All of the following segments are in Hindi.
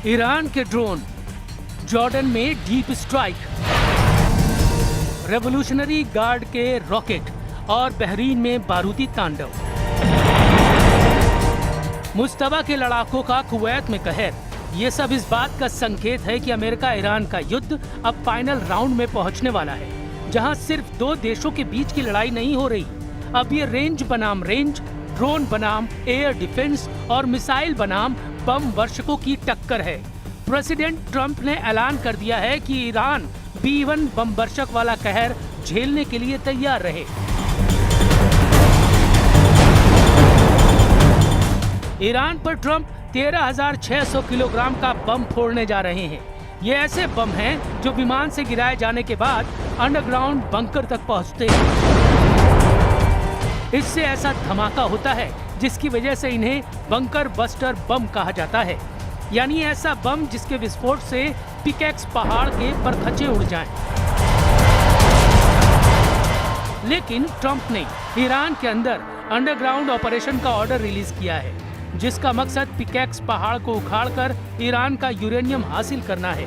ईरान के ड्रोन, जॉर्डन में डीप स्ट्राइक, रेवोल्यूशनरी गार्ड के रॉकेट और बहरीन में बारूदी तांडव, मुश्तबा के लड़ाकों का कुवैत में कहर। ये सब इस बात का संकेत है कि अमेरिका ईरान का युद्ध अब फाइनल राउंड में पहुंचने वाला है, जहां सिर्फ दो देशों के बीच की लड़ाई नहीं हो रही। अब ये रेंज बनाम रेंज, ड्रोन बनाम एयर डिफेंस और मिसाइल बनाम बम वर्षकों की टक्कर है। प्रेसिडेंट ट्रंप ने ऐलान कर दिया है कि ईरान B-1 बम वर्षक वाला कहर झेलने के लिए तैयार रहे। ईरान पर ट्रंप 13,600 किलोग्राम का बम फोड़ने जा रहे हैं। ये ऐसे बम हैं जो विमान से गिराए जाने के बाद अंडरग्राउंड बंकर तक पहुंचते हैं। इससे ऐसा धमाका होता है जिसकी वजह से इन्हें बंकर बस्टर बम कहा जाता है, यानी ऐसा बम जिसके विस्फोट से पिकैक्स पहाड़ के परखचे उड़ जाएं। लेकिन ट्रंप ने ईरान के अंदर अंडरग्राउंड ऑपरेशन का ऑर्डर रिलीज किया है, जिसका मकसद पिकैक्स पहाड़ को उखाड़कर ईरान का यूरेनियम हासिल करना है।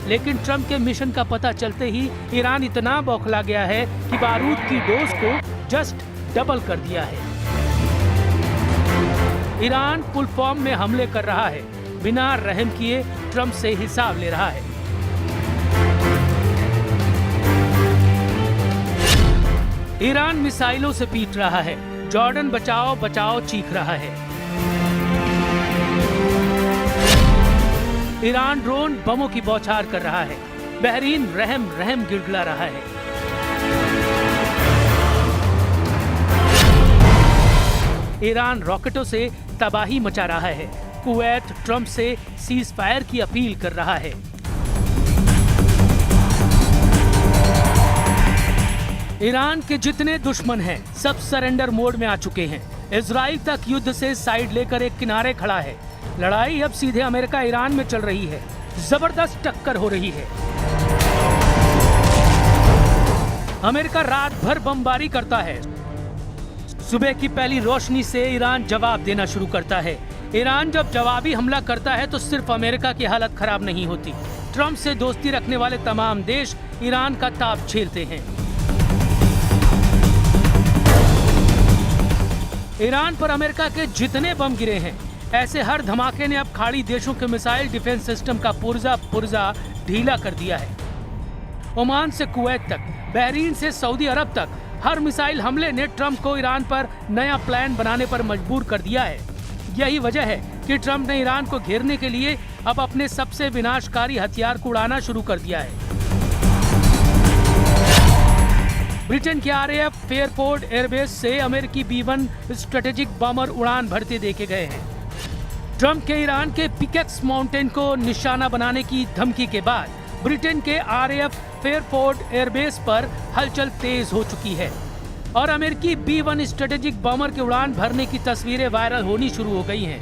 लेकिन ट्रंप के मिशन का पता चलते ही ईरान इतना बौखला गया है कि बारूद की डोज को जस्ट डबल कर दिया है। ईरान फुल फॉर्म में हमले कर रहा है, बिना रहम किए ट्रंप से हिसाब ले रहा है। ईरान मिसाइलों से पीट रहा है, जॉर्डन बचाओ बचाओ चीख रहा है। ईरान ड्रोन बमों की बौछार कर रहा है, बहरीन रहम रहम गिड़गिड़ा रहा है। ईरान रॉकेटों से तबाही मचा रहा है, कुवैत ट्रंप से सीज फायर की अपील कर रहा है। ईरान के जितने दुश्मन हैं, सब सरेंडर मोड में आ चुके हैं। इजराइल तक युद्ध से साइड लेकर एक किनारे खड़ा है। लड़ाई अब सीधे अमेरिका ईरान में चल रही है, जबरदस्त टक्कर हो रही है। अमेरिका रात भर बमबारी करता है, सुबह की पहली रोशनी से ईरान जवाब देना शुरू करता है। ईरान जब जवाबी हमला करता है तो सिर्फ अमेरिका की हालत खराब नहीं होती, ट्रंप से दोस्ती रखने वाले तमाम देश ईरान का ताप झेलते हैं। ईरान पर अमेरिका के जितने बम गिरे हैं, ऐसे हर धमाके ने अब खाड़ी देशों के मिसाइल डिफेंस सिस्टम का पुर्जा ढीला कर दिया है। ओमान से कुवैत तक, बहरीन से सऊदी अरब तक हर मिसाइल हमले ने ट्रंप को ईरान पर नया प्लान बनाने पर मजबूर कर दिया है। यही वजह है कि ट्रंप ने ईरान को घेरने के लिए अब अपने सबसे विनाशकारी हथियार को उड़ाना शुरू कर दिया है। ब्रिटेन के RAF फेयरपोर्ट एयरबेस से अमेरिकी B-1 स्ट्रेटेजिक बॉम्बर उड़ान भरते देखे गए हैं। ट्रंप के ईरान के पिकेक्स माउंटेन को निशाना बनाने की धमकी के बाद ब्रिटेन के RAF फेयरपोर्ट एयरबेस पर हलचल तेज हो चुकी है और अमेरिकी B-1 स्ट्रेटेजिक बॉम्बर के उड़ान भरने की तस्वीरें वायरल होनी शुरू हो गई हैं।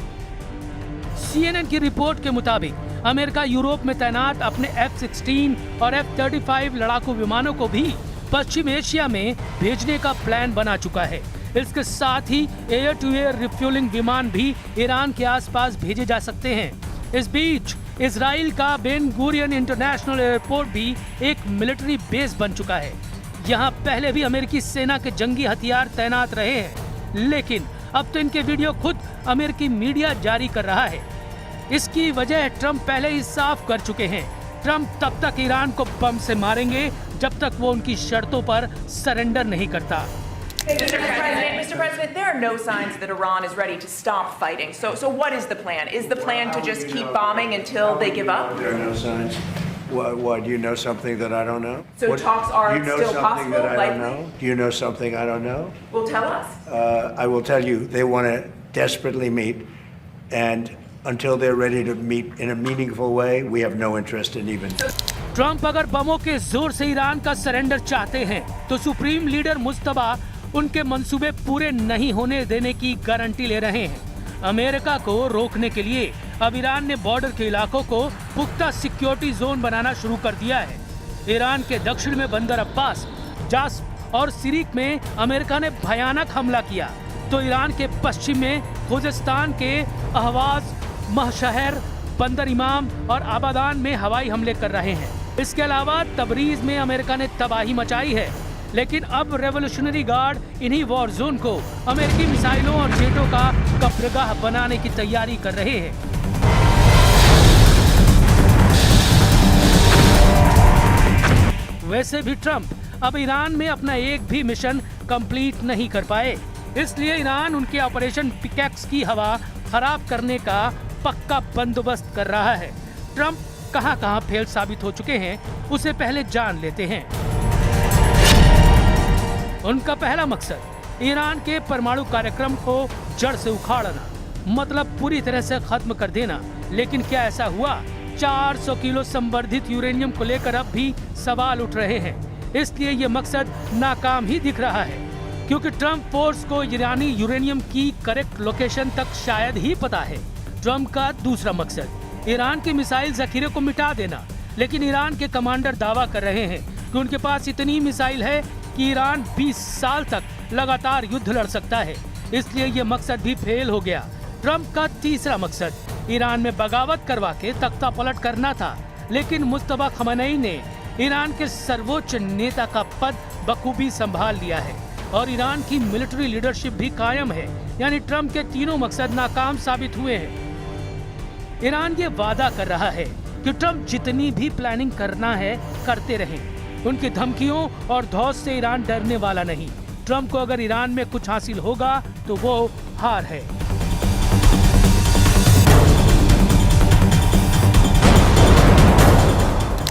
CNN की रिपोर्ट के मुताबिक अमेरिका यूरोप में तैनात अपने F-16 और F-35 लड़ाकू विमानों को भी पश्चिम एशिया में भेजने का प्लान बना चुका है। इसके साथ ही एयर टू एयर रिफ्यूलिंग विमान भी ईरान के आसपास भेजे जा सकते हैं। इस बीच इजराइल का बेन गुरियन इंटरनेशनल एयरपोर्ट भी एक मिलिट्री बेस बन चुका है। यहाँ पहले भी अमेरिकी सेना के जंगी हथियार तैनात रहे हैं, लेकिन अब तो इनके वीडियो खुद अमेरिकी मीडिया जारी कर रहा है। इसकी वजह ट्रंप पहले ही साफ कर चुके हैं। ट्रंप तब तक ईरान को बम से मारेंगे जब तक वो उनकी शर्तों पर सरेंडर नहीं करता। Mr. President, there are no signs that Iran is ready to stop fighting. So what is the plan? Is the plan to just keep bombing until they give up? There are no signs. Why, do you know something that I don't know? So talks are still possible? something that I don't know? Do you know something I don't know? Well, tell us. I will tell you. They want to desperately meet, and until they're ready to meet in a meaningful way, we have no interest in even. Trump अगर बमों के जोर से ईरान का सरेंडर चाहते हैं तो सुप्रीम लीडर मुश्तबा उनके मंसूबे पूरे नहीं होने देने की गारंटी ले रहे हैं। अमेरिका को रोकने के लिए अब ईरान ने बॉर्डर के इलाकों को पुख्ता सिक्योरिटी जोन बनाना शुरू कर दिया है। ईरान के दक्षिण में बंदर अब्बास, जास और सिरिक में अमेरिका ने भयानक हमला किया, तो ईरान के पश्चिम में खुजेस्तान के अहवाज, महशहर, बंदर इमाम और आबादान में हवाई हमले कर रहे हैं। इसके अलावा तबरीज में अमेरिका ने तबाही मचाई है, लेकिन अब रेवोल्यूशनरी गार्ड इन्हीं वॉर जोन को अमेरिकी मिसाइलों और जेटों का कब्रगाह बनाने की तैयारी कर रहे हैं। वैसे भी ट्रंप अब ईरान में अपना एक भी मिशन कंप्लीट नहीं कर पाए, इसलिए ईरान उनके ऑपरेशन पिकैक्स की हवा खराब करने का पक्का बंदोबस्त कर रहा है। ट्रंप कहां-कहां फेल साबित हो चुके हैं, उसे पहले जान लेते हैं। उनका पहला मकसद ईरान के परमाणु कार्यक्रम को जड़ से उखाड़ना, मतलब पूरी तरह से खत्म कर देना। लेकिन क्या ऐसा हुआ? 400 किलो संवर्धित यूरेनियम को लेकर अब भी सवाल उठ रहे हैं। इसलिए ये मकसद नाकाम ही दिख रहा है, क्योंकि ट्रंप फोर्स को ईरानी यूरेनियम की करेक्ट लोकेशन तक शायद ही पता है। ट्रंप का दूसरा मकसद ईरान के मिसाइल जखीरे को मिटा देना, लेकिन ईरान के कमांडर दावा कर रहे हैं कि उनके पास इतनी मिसाइल है कि ईरान 20 साल तक लगातार युद्ध लड़ सकता है। इसलिए ये मकसद भी फेल हो गया। ट्रंप का तीसरा मकसद ईरान में बगावत करवा के तख्ता पलट करना था, लेकिन मुस्तफा खमेनी ने ईरान के सर्वोच्च नेता का पद बखूबी संभाल लिया है और ईरान की मिलिट्री लीडरशिप भी कायम है। यानी ट्रंप के तीनों मकसद नाकाम साबित हुए हैं। ईरान ये वादा कर रहा है कि ट्रंप जितनी भी प्लानिंग करना है करते रहें। उनकी धमकियों और धौस से ईरान डरने वाला नहीं। ट्रंप को अगर ईरान में कुछ हासिल होगा तो वो हार है।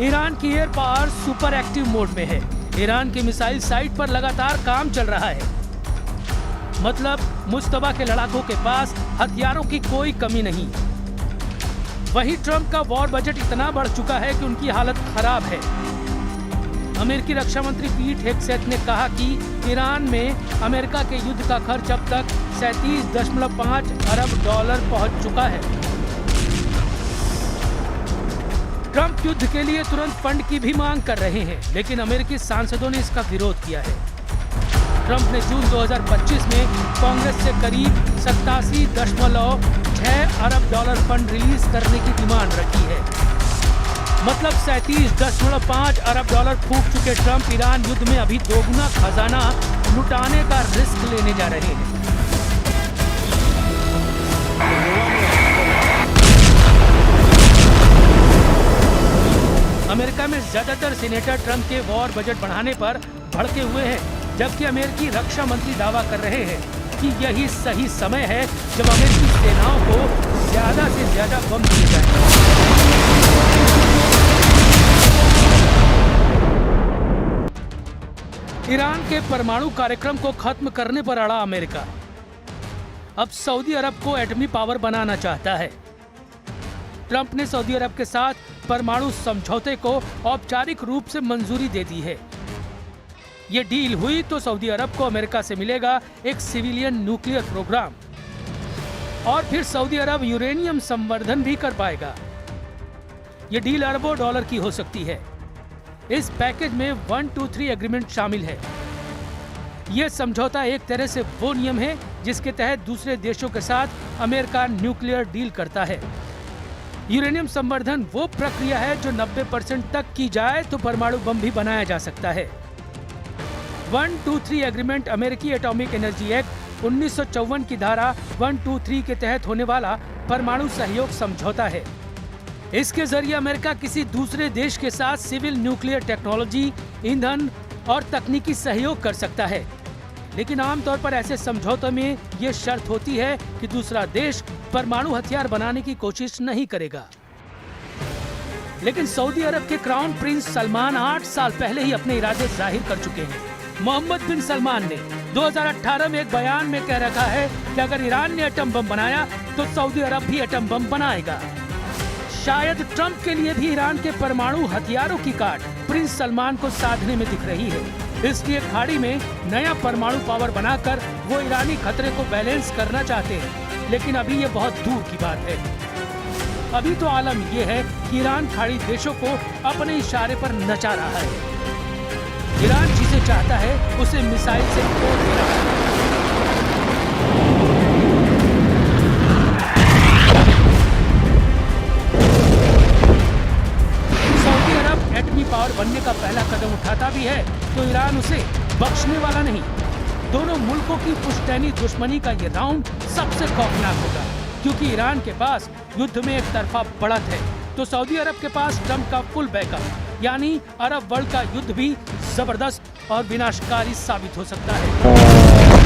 ईरान की air power super active mode में है। ईरान की मिसाइल साइट पर लगातार काम चल रहा है, मतलब मुस्तफा के लड़ाकों के पास हथियारों की कोई कमी नहीं। वहीं ट्रंप का वॉर बजट इतना बढ़ चुका है कि उनकी हालत खराब है। अमेरिकी रक्षा मंत्री पीट हेगसेथ ने कहा कि ईरान में अमेरिका के युद्ध का खर्च अब तक 37.5 अरब डॉलर पहुंच चुका है। ट्रंप युद्ध के लिए तुरंत फंड की भी मांग कर रहे हैं, लेकिन अमेरिकी सांसदों ने इसका विरोध किया है। ट्रंप ने जून 2025 में कांग्रेस से करीब 87.6 अरब डॉलर फंड रिलीज करने की डिमांड रखी है। मतलब 37.5 अरब डॉलर फूंक चुके ट्रंप ईरान युद्ध में अभी दोगुना खजाना लुटाने का रिस्क लेने जा रहे हैं। अमेरिका में ज्यादातर सीनेटर ट्रंप के वॉर बजट बढ़ाने पर भड़के हुए हैं, जबकि अमेरिकी रक्षा मंत्री दावा कर रहे हैं कि यही सही समय है जब अमेरिकी सेनाओं को ज्यादा से ज्यादा बम दिए जाएं। ईरान के परमाणु कार्यक्रम को खत्म करने पर अड़ा अमेरिका अब सऊदी अरब को एटमी पावर बनाना चाहता है। ट्रंप ने सऊदी अरब के साथ परमाणु समझौते को औपचारिक रूप से मंजूरी दे दी है। ये डील हुई तो सऊदी अरब को अमेरिका से मिलेगा एक सिविलियन न्यूक्लियर प्रोग्राम और फिर सऊदी अरब यूरेनियम संवर्धन भी कर पाएगा। ये डील अरबों डॉलर की हो सकती है। इस पैकेज में 123 एग्रीमेंट शामिल है। यह समझौता एक तरह से वो नियम है जिसके तहत दूसरे देशों के साथ अमेरिका न्यूक्लियर डील करता है। यूरेनियम संवर्धन वो प्रक्रिया है जो 90% तक की जाए तो परमाणु बम भी बनाया जा सकता है। 123 एग्रीमेंट अमेरिकी एटॉमिक एनर्जी एक्ट 1954 की धारा 123 के तहत होने वाला परमाणु सहयोग समझौता है। इसके जरिए अमेरिका किसी दूसरे देश के साथ सिविल न्यूक्लियर टेक्नोलॉजी, ईंधन और तकनीकी सहयोग कर सकता है, लेकिन आमतौर पर ऐसे समझौतों में ये शर्त होती है कि दूसरा देश परमाणु हथियार बनाने की कोशिश नहीं करेगा। लेकिन सऊदी अरब के क्राउन प्रिंस सलमान 8 साल पहले ही अपने इरादे जाहिर कर चुके हैं। मोहम्मद बिन सलमान ने 2018 में एक बयान में कह रखा है कि अगर ईरान ने एटम बम बनाया तो सऊदी अरब भी एटम बम बनाएगा। शायद ट्रंप के लिए भी ईरान के परमाणु हथियारों की काट प्रिंस सलमान को साधने में दिख रही है। इसलिए खाड़ी में नया परमाणु पावर बनाकर वो ईरानी खतरे को बैलेंस करना चाहते हैं, लेकिन अभी ये बहुत दूर की बात है। अभी तो आलम ये है कि ईरान खाड़ी देशों को अपने इशारे पर नचा रहा है। ईरान जिसे चाहता है उसे मिसाइल से तोड़ दे रहा है। सऊदी अरब एटमी पावर बनने का पहला कदम उठाता भी है तो ईरान उसे बख्शने वाला नहीं। दोनों मुल्कों की पुश्तैनी दुश्मनी का ये राउंड सबसे खौफनाक होगा, क्योंकि ईरान के पास युद्ध में एक तरफा बढ़त है तो सऊदी अरब के पास ट्रंप का फुल बैकअप, यानी अरब वर्ल्ड का युद्ध भी जबरदस्त और विनाशकारी साबित हो सकता है।